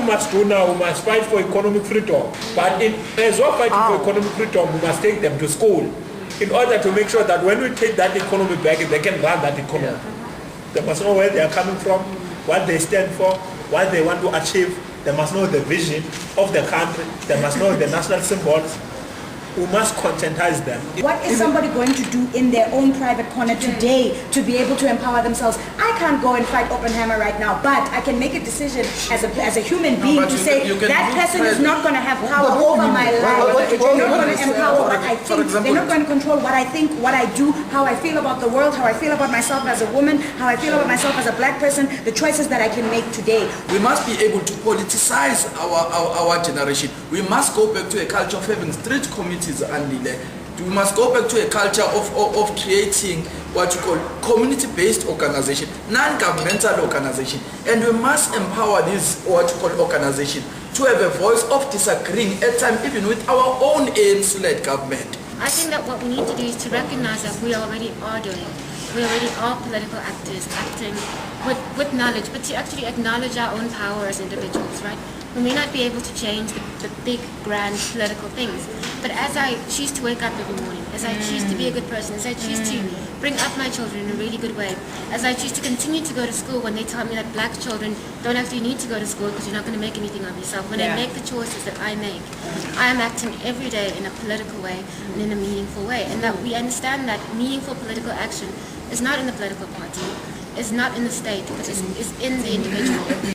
we must do now, we must fight for economic freedom. But as well fighting for economic freedom, we must take them to school in order to make sure that when we take that economy back, they can run that economy. They must know where they are coming from, what they stand for, what they want to achieve. They must know the vision of the country. They must know the national symbols. We must conscientize them. What is somebody going to do in their own private corner today to be able to empower themselves? I can't go and fight Oppenheimer right now, but I can make a decision as a human being to say that person is not going to have power over my life. They're not going to empower what I think. They're not going to control what I think, what I do, how I feel about the world, how I feel about myself as a woman, how I feel about myself as a black person, the choices that I can make today. We must be able to politicize our generation. We must go back to a culture of having street committees. We must go back to a culture of creating what you call community-based organization, non-governmental organization, and we must empower these what you call organization to have a voice of disagreeing at times even with our own ANC-led government. I think that what we need to do is to recognize that we already are doing it. We already are political actors acting with knowledge, but to actually acknowledge our own power as individuals, right? We may not be able to change the big, grand political things, but as I choose to wake up every morning, as I choose to be a good person, as I choose to bring up my children in a really good way, as I choose to continue to go to school when they tell me that black children don't actually need to go to school because you're not going to make anything of yourself, when I make the choices that I make, I am acting every day in a political way and in a meaningful way, and that we understand that meaningful political action is not in the political party, is not in the state, but is in the individual.